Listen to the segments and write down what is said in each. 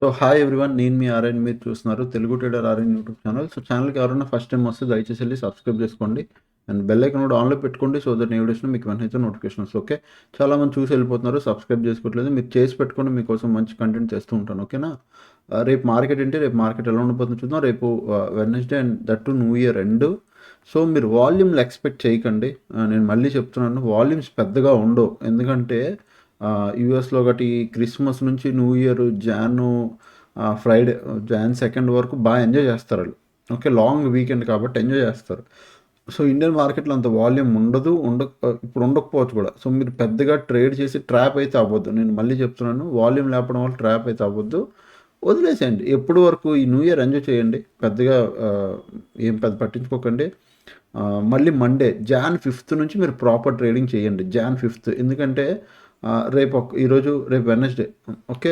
So hi everyone, నేను మీ RN, మీరు చూస్తున్నారు Telugu trader RN YouTube channel. So ఛానల్కి ఎవరైనా ఫస్ట్ టైం వస్తే దయచేసి వెళ్ళి సబ్స్క్రైబ్ చేసుకోండి అండ్ బెల్ ఐకాన్ కూడా ఆన్లో పెట్టుకోండి. సో దట్ వీడియోస్ మీకు వెంటనే నోటిఫికేషన్స్. ఓకే, చాలామంది చూసి వెళ్ళిపోతున్నారు, సబ్స్క్రైబ్ చేసుకోవట్లేదు. మీరు చేసి పెట్టుకోండి, మీకోసం మంచి కంటెంట్ చేస్తూ ఉంటాను. ఓకేనా. రేపు మార్కెట్ ఏంటి, రేపు మార్కెట్ ఎలా ఉండిపోతుందో చూద్దాం. రేపు Wednesday and that to new year end. So మీరు వాల్యూమ్లు ఎక్స్పెక్ట్ చేయకండి. నేను మళ్ళీ చెప్తున్నాను, వాల్యూమ్స్ పెద్దగా ఉండవు. ఎందుకంటే యూఎస్లో ఒకటి క్రిస్మస్ నుంచి న్యూ ఇయర్, ఫ్రైడే, జాన్ 2 వరకు బాగా ఎంజాయ్ చేస్తారు వాళ్ళు. ఓకే, లాంగ్ వీకెండ్ కాబట్టి ఎంజాయ్ చేస్తారు. సో ఇండియన్ మార్కెట్లో అంత వాల్యూమ్ ఉండదు, ఇప్పుడు ఉండకపోవచ్చు కూడా. సో మీరు పెద్దగా ట్రేడ్ చేసి ట్రాప్ అయితే అవ్వద్దు. నేను మళ్ళీ చెప్తున్నాను, వాల్యూమ్ లేపడం వల్ల ట్రాప్ అయితే అవ్వద్దు. వదిలేసేయండి. ఎప్పుడు వరకు ఈ న్యూ ఇయర్ ఎంజాయ్ చేయండి. పెద్దగా ఏం పెద్ద పట్టించుకోకండి. మళ్ళీ మండే జాన్ 5 నుంచి మీరు ప్రాపర్ ట్రేడింగ్ చేయండి. జాన్ 5, ఎందుకంటే రేపు వెడ్నెస్డే. ఓకే,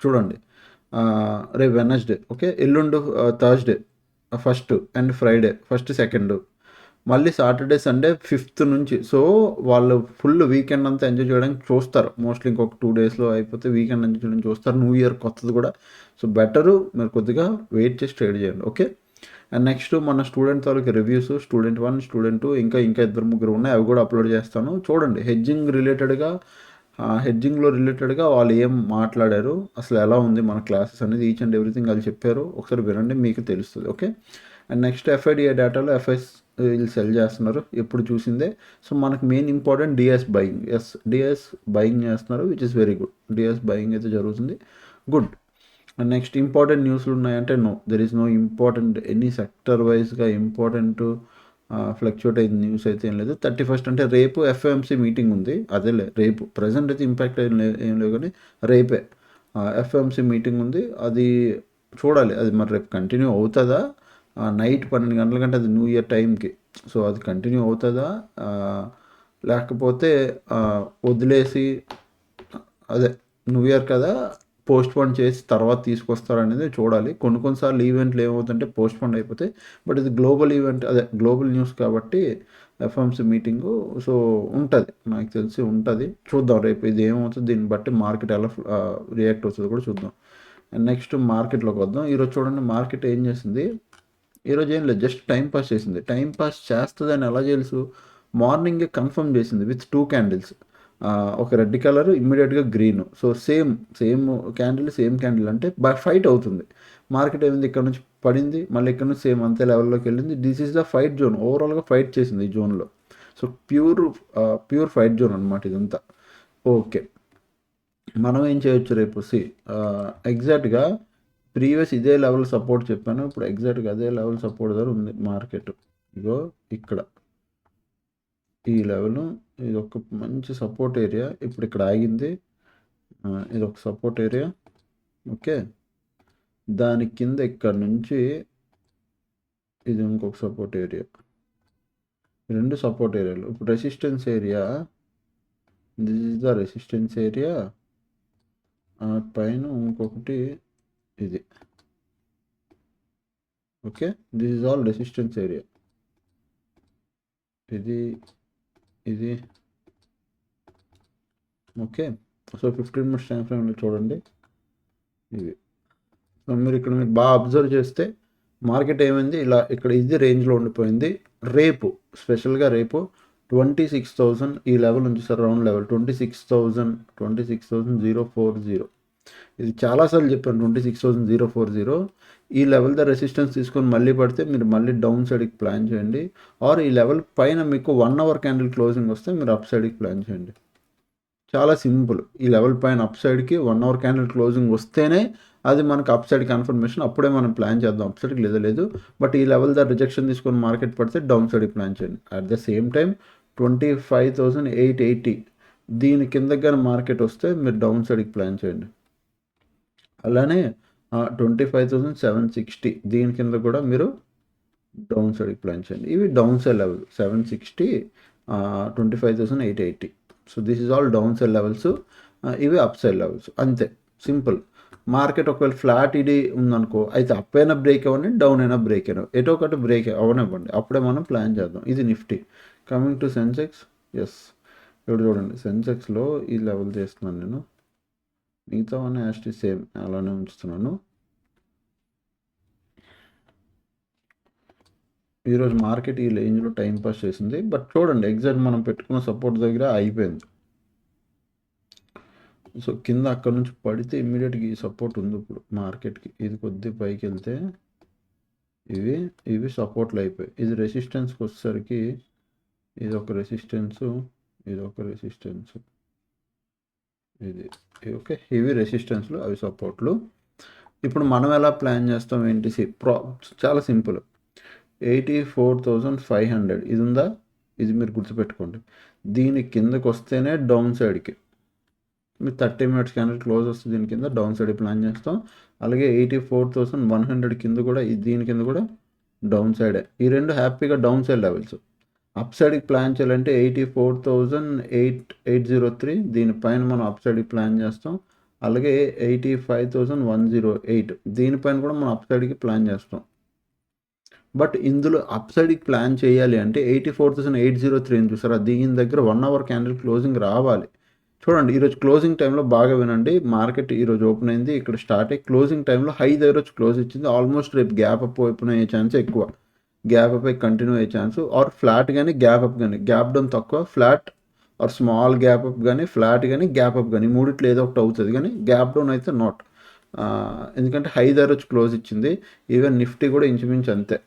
చూడండి. రేపు వెడ్నెస్డే, ఓకే, ఎల్లుండి Thursday first and Friday first second, మళ్ళీ సాటర్డే సండే 5 నుంచి. సో వాళ్ళు ఫుల్ వీకెండ్ అంతా ఎంజాయ్ చేయడానికి చూస్తారు. మోస్ట్లీ ఇంకొక 2 డేస్లో అయిపోతే వీకెండ్ ఎంజాయ్ చేయడానికి చూస్తారు. న్యూ ఇయర్ కొత్తది కూడా. సో బెటరు మీరు కొద్దిగా వెయిట్ చేసి ట్రేడ్ చేయండి. ఓకే. అండ్ నెక్స్ట్ మన స్టూడెంట్ తాలూకు రివ్యూస్, స్టూడెంట్ 1, స్టూడెంట్ 2, ఇంకా 2-3 ఉన్నాయి. అవి కూడా అప్లోడ్ చేస్తాను, చూడండి. హెడ్జింగ్లో రిలేటెడ్గా వాళ్ళు ఏం మాట్లాడారు, అసలు ఎలా ఉంది మన క్లాసెస్ అనేది, ఈచ్ అండ్ ఎవ్రీథింగ్ వాళ్ళు చెప్పారు. ఒకసారి వినండి, మీకు తెలుస్తుంది. ఓకే. అండ్ నెక్స్ట్ ఎఫ్ఐడిఏ డేటాలో ఎఫ్ఐస్ వీళ్ళు సెల్ చేస్తున్నారు, ఎప్పుడు చూసిందే. సో మనకు main important DS buying. DS buying చేస్తున్నారు, which is very good. DS buying అయితే జరుగుతుంది, గుడ్. అండ్ నెక్స్ట్ ఇంపార్టెంట్ న్యూస్లు ఉన్నాయంటే no, there is no important any sector వైజ్గా ఇంపార్టెంట్ ఫ్లక్చువేట్ అయిన న్యూస్ అయితే ఏం లేదు. 31st అంటే రేపు ఎఫ్ఓఎంసీ మీటింగ్ ఉంది. అదేలే రేపు, ప్రజెంట్ అయితే ఇంపాక్ట్ ఏం లేవు కానీ రేపే ఎఫ్ఓఎంసీ మీటింగ్ ఉంది. అది చూడాలి, అది మరి రేపు కంటిన్యూ అవుతుందా. నైట్ 12 గంటల కంటే అది న్యూ ఇయర్ టైంకి. సో అది కంటిన్యూ అవుతుందా, లేకపోతే వదిలేసి, అదే న్యూ ఇయర్ కదా, పోస్ట్ పోన్ చేసి తర్వాత తీసుకొస్తారనేది చూడాలి. కొన్నిసార్లు ఈవెంట్లు ఏమవుతుంటే పోస్ట్ పోన్ అయిపోతాయి. బట్ ఇది గ్లోబల్ ఈవెంట్, అదే గ్లోబల్ న్యూస్ కాబట్టి ఎఫ్ఎంసీ మీటింగు. సో ఉంటుంది, నాకు తెలిసి ఉంటుంది. చూద్దాం రేపు ఇది ఏమవుతుంది, దీన్ని బట్టి మార్కెట్ ఎలా రియాక్ట్ అవుతుందో కూడా చూద్దాం. అండ్ నెక్స్ట్ మార్కెట్లోకి వద్దాం. ఈరోజు చూడండి మార్కెట్ ఏం చేసింది. ఈరోజు ఏం లేదు, జస్ట్ టైం పాస్ చేసింది. టైం పాస్ చేస్తుందని ఎలా తెలుసు, మార్నింగే కన్ఫర్మ్ చేసింది విత్ 2 క్యాండిల్స్. ఒక రెడ్ కలర్, ఇమ్మీడియట్గా గ్రీన్. సో సేమ్ క్యాండిల్ అంటే ఫైట్ అవుతుంది. మార్కెట్ ఏమైంది, ఇక్కడ నుంచి పడింది, మళ్ళీ ఇక్కడ నుంచి సేమ్ అంతే లెవెల్లోకి వెళ్ళింది. This is the fight zone. ఓవరాల్గా ఫైట్ చేసింది ఈ జోన్లో. సో ప్యూర్ ఫైట్ జోన్ అనమాట ఇదంతా. ఓకే, మనం ఏం చేయొచ్చు రేపు ఎగ్జాక్ట్గా ప్రీవియస్ ఇదే లెవెల్ సపోర్ట్ చెప్పాను, ఇప్పుడు ఎగ్జాక్ట్గా అదే లెవెల్ సపోర్ట్ దగ్గర ఉంది మార్కెట్. ఇగో ఇక్కడ ఈ లెవెల్, ఇది ఒక మంచి సపోర్ట్ ఏరియా. ఇప్పుడు ఇక్కడ ఆగింది, ఇది ఒక సపోర్ట్ ఏరియా. ఓకే, దాని కింద ఇక్కడ నుంచి ఇది ఇంకొక సపోర్ట్ ఏరియా. రెండు సపోర్ట్ ఏరియాలు. ఇప్పుడు resistance area, this is the resistance area. పైన ఇంకొకటి ఇది. Okay, this is all resistance area. ఇది ఓకే. సో 15 మినిట్స్ టైం ఫ్రేమ్లో చూడండి ఇవి. సో మీరు బాగా అబ్జర్వ్ చేస్తే మార్కెట్ ఏమైంది, ఇలా ఇక్కడ ఇది రేంజ్లో ఉండిపోయింది. రేపు స్పెషల్గా రేపు 26,000 ఈ లెవెల్ నుంచి సార్, రౌండ్ లెవెల్ 26,040. ఇది చాలాసార్లు చెప్పాను, 26,040. ఈ లెవెల్ ద రెసిస్టెన్స్ తీసుకొని మళ్ళీ పడితే మీరు మళ్ళీ డౌన్ సైడ్కి ప్లాన్ చేయండి. ఆర్ ఈ లెవెల్ పైన మీకు 1 అవర్ క్యాండిల్ క్లోజింగ్ వస్తే మీరు అప్ సైడ్కి ప్లాన్ చేయండి. చాలా సింపుల్. ఈ లెవెల్ పైన అప్ సైడ్కి 1 అవర్ క్యాండిల్ క్లోజింగ్ వస్తేనే అది మనకు అప్ సైడ్ కన్ఫర్మేషన్. అప్పుడే మనం ప్లాన్ చేద్దాం అప్ సైడ్కి, లేదు. బట్ ఈ లెవెల్ ద రిజెక్షన్ తీసుకొని మార్కెట్ పడితే డౌన్ సైడ్కి ప్లాన్ చేయండి. అట్ ద సేమ్ టైం 25,880 దీని కిందకి కానీ మార్కెట్ వస్తే మీరు డౌన్ సైడ్కి ప్లాన్ చేయండి. అలానే 25,760 దీని కింద కూడా మీరు డౌన్ సైడ్కి ప్లాన్ చేయండి. ఇవి down side level 760, 25,880. So this is all down side levels. ఇవి అప్ సైడ్ లెవెల్స్, అంతే, సింపుల్. మార్కెట్ ఒకవేళ ఫ్లాట్ ఇది ఉందనుకో, అయితే అప్ అయినా బ్రేక్ అవ్వండి, డౌన్ అయినా బ్రేక్ అయినా, ఎటో ఒకటి బ్రేక్ అవనివ్వండి, అప్పుడే మనం ప్లాన్ చేద్దాం. ఇది Nifty. Coming to Sensex, yes, ఇప్పుడు చూడండి సెన్సెక్స్లో ఈ లెవెల్ చేస్తున్నాను నేను. మిగతావన్నీ యాస్టీ సేమ్ అలానే ఉంచుతున్నాను. ఈరోజు మార్కెట్ ఈ రేంజ్లో టైం పాస్ చేసింది. బట్ చూడండి ఎగ్జాక్ట్ మనం పెట్టుకున్న సపోర్ట్ దగ్గర అయిపోయింది. సో కింద అక్కడ నుంచి పడితే ఇమ్మీడియట్గా ఈ సపోర్ట్ ఉంది ఇప్పుడు మార్కెట్కి. ఇది కొద్ది పైకి వెళ్తే ఇవి సపోర్ట్లు అయిపోయాయి. ఇది రెసిస్టెన్స్కి వచ్చేసరికి ఇది ఒక రెసిస్టెన్స్, ఇది ఒక రెసిస్టెన్స్, ఇది ఓకే. ఇవి రెసిస్టెన్స్లు, అవి సపోర్ట్లు. ఇప్పుడు మనం ఎలా ప్లాన్ చేస్తాం ఏంటి? చాలా సింపుల్. 84,500 ఇది ఉందా? ఇది మీరు గుర్తుపెట్టుకోండి. దీని కిందకు వస్తేనే డౌన్ సైడ్కి మీరు 30 మినిట్స్ క్యాండిల్ క్లోజ్ వస్తే దీని కింద డౌన్ సైడ్ ప్లాన్ చేస్తాం. అలాగే 84,100 కింద కూడా దీని కింద కూడా డౌన్ సైడే. ఈ రెండు హ్యాపీగా డౌన్ సైడ్ లెవెల్స్. అప్ సైడ్కి ప్లాన్ చేయాలంటే 84,803 దీనిపైన మనం అప్ సైడ్కి ప్లాన్ చేస్తాం. అలాగే 85,108 దీనిపైన కూడా మనం అప్ సైడ్కి ప్లాన్ చేస్తాం. బట్ ఇందులో అప్ సైడ్కి ప్లాన్ చేయాలి అంటే 84,803 చూసారా, దీని దగ్గర 1 అవర్ క్యాండిల్ క్లోజింగ్ రావాలి. చూడండి ఈరోజు క్లోజింగ్ టైంలో బాగా వినండి. మార్కెట్ ఈరోజు ఓపెన్ అయింది, ఇక్కడ స్టార్ట్ అయ్యి క్లోజింగ్ టైంలో హై దగ్గర వచ్చి క్లోజ్ ఇచ్చింది. ఆల్మోస్ట్ రేపు గ్యాప్ అప్ ఓపెన్ అయ్యే ఛాన్స్ ఎక్కువ, గ్యాప్ అప్ అయి కంటిన్యూ అయ్యే ఛాన్స్, ఆర్ ఫ్లాట్ కానీ గ్యాప్ అప్ కానీ. గ్యాప్ డౌన్ తక్కువ, flat are small gap up కానీ, ఫ్లాట్ కానీ గ్యాప్ అప్ కానీ, మూడిట్లో ఏదో ఒకటి అవుతుంది. కానీ గ్యాప్ డౌన్ అయితే నాట్, ఎందుకంటే హై దగ్గర వచ్చి క్లోజ్ ఇచ్చింది. ఈవెన్ నిఫ్టీ కూడా ఇంచుమించు అంతే.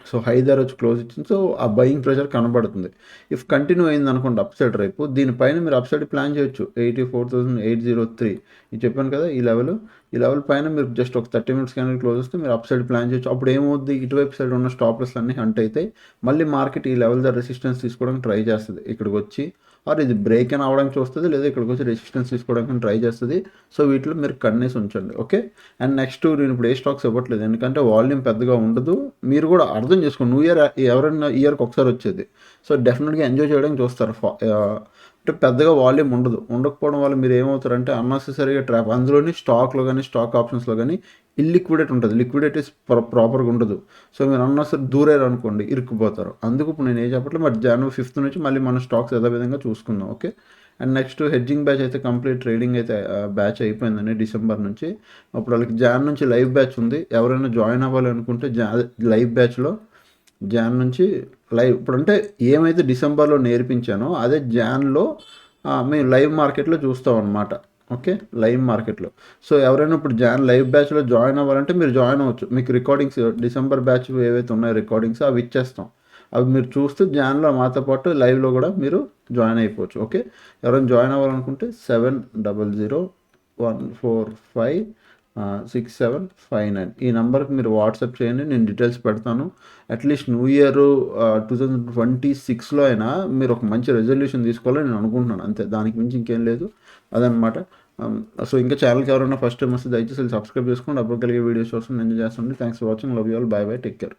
సో హై ధర వచ్చి క్లోజ్ ఇచ్చింది. సో ఆ బయింగ్ ప్రెషర్ కనబడుతుంది. ఇఫ్ కంటిన్యూ అయింది అనుకోండి అప్ సైడ్ రేపు, దీనిపైన మీరు అప్ సైడ్ ప్లాన్ చేయొచ్చు. 84,803 ఇది చెప్పాను కదా, ఈ లెవెల్ పైన మీరు జస్ట్ ఒక 30 మినిట్స్ క్యాండిల్ క్లోజ్ వస్తే మీరు అప్ సైడ్ ప్లాన్ చేయొచ్చు. అప్పుడు ఏమవుద్ది, ఇటువైపు సైడ్ ఉన్న స్టాప్లెస్ అన్నీ హంట్ అయితే మళ్ళీ మార్కెట్ ఈ లెవెల్ దగ్గర రెసిస్టెన్స్ తీసుకోవడానికి ట్రై చేస్తుంది. ఇక్కడికి వచ్చి ఆర్ ఇది బ్రేక్ అని అవడానికి చూస్తుంది, లేదా ఇక్కడికి వచ్చి రెసిస్టెన్స్ తీసుకోవడానికి ట్రై చేస్తుంది. సో వీటిలో మీరు కన్నేసి ఉంచండి, ఓకే. అండ్ నెక్స్ట్ నేను ఇప్పుడు ఏ స్టాక్స్ ఇవ్వట్లేదు, ఎందుకంటే వాల్యూమ్ పెద్దగా ఉండదు. మీరు కూడా అర్థం చేసుకోండి, న్యూ ఇయర్ ఎవరైనా ఇయర్కి ఒకసారి వచ్చేది. సో డెఫినెట్గా ఎంజాయ్ చేయడానికి చూస్తారు. అంటే పెద్దగా వాల్యూమ్ ఉండకపోవడం వల్ల మీరు ఏమవుతారంటే అన్నెసెసరీగా ట్రాప్. అందులోని స్టాక్లో కానీ స్టాక్ ఆప్షన్స్లో కానీ ఇల్లిక్విడేట్ ఉంటుంది, లిక్విడిటీ ప్రాపర్గా ఉండదు. సో మీరు అన్నెసరీ దూరారు అనుకోండి ఇరుక్కుపోతారు. అందుకు ఇప్పుడు నేను ఏం చెప్పట్లేదు. మరి జనవరి 5th నుంచి మళ్ళీ మన స్టాక్స్ యథావిధంగా చూసుకుందాం, okay. And next hedging batch అయితే కంప్లీట్, ట్రేడింగ్ అయితే బ్యాచ్ అయిపోయిందండి డిసెంబర్ నుంచి. అప్పుడు వాళ్ళకి జాన్ నుంచి లైవ్ బ్యాచ్ ఉంది. ఎవరైనా జాయిన్ అవ్వాలి అనుకుంటే లైవ్ బ్యాచ్లో జాన్ నుంచి లైవ్, ఇప్పుడు అంటే ఏమైతే డిసెంబర్లో నేర్పించానో అదే జాన్లో మేము లైవ్ మార్కెట్లో చూస్తాం అనమాట, ఓకే. లైవ్ మార్కెట్లో. సో ఎవరైనా ఇప్పుడు జాన్ లైవ్ బ్యాచ్లో జాయిన్ అవ్వాలంటే మీరు జాయిన్ అవ్వచ్చు. మీకు రికార్డింగ్స్ డిసెంబర్ బ్యాచ్ ఏవైతే ఉన్నాయో రికార్డింగ్స్ అవి ఇచ్చేస్తాం. అవి మీరు చూస్తూ జాన్లో మాతో పాటు లైవ్లో కూడా మీరు జాయిన్ అయిపోవచ్చు, ఓకే. ఎవరైనా జాయిన్ అవ్వాలనుకుంటే 7000145675 ఈ నెంబర్కి మీరు వాట్సాప్ చేయండి, నేను డీటెయిల్స్ పెడతాను. అట్లీస్ట్ న్యూ ఇయర్ 2026లో అయినా మీరు ఒక మంచి రెజల్యూషన్ తీసుకోవాలని నేను అనుకుంటున్నాను, అంతే. దానికి మించి ఇంకేం లేదు, అదనమాట. సో ఇంకా ఛానల్కి ఎవరైనా ఫస్ట్ టైం వస్తే దయచేసి సబ్స్క్రైబ్ చేసుకోండి. అప్పుడు కలిగే వీడియోస్ కోసం ఎంజాయ్ చేస్తుండే. Thanks for watching, love you all, by by, take care.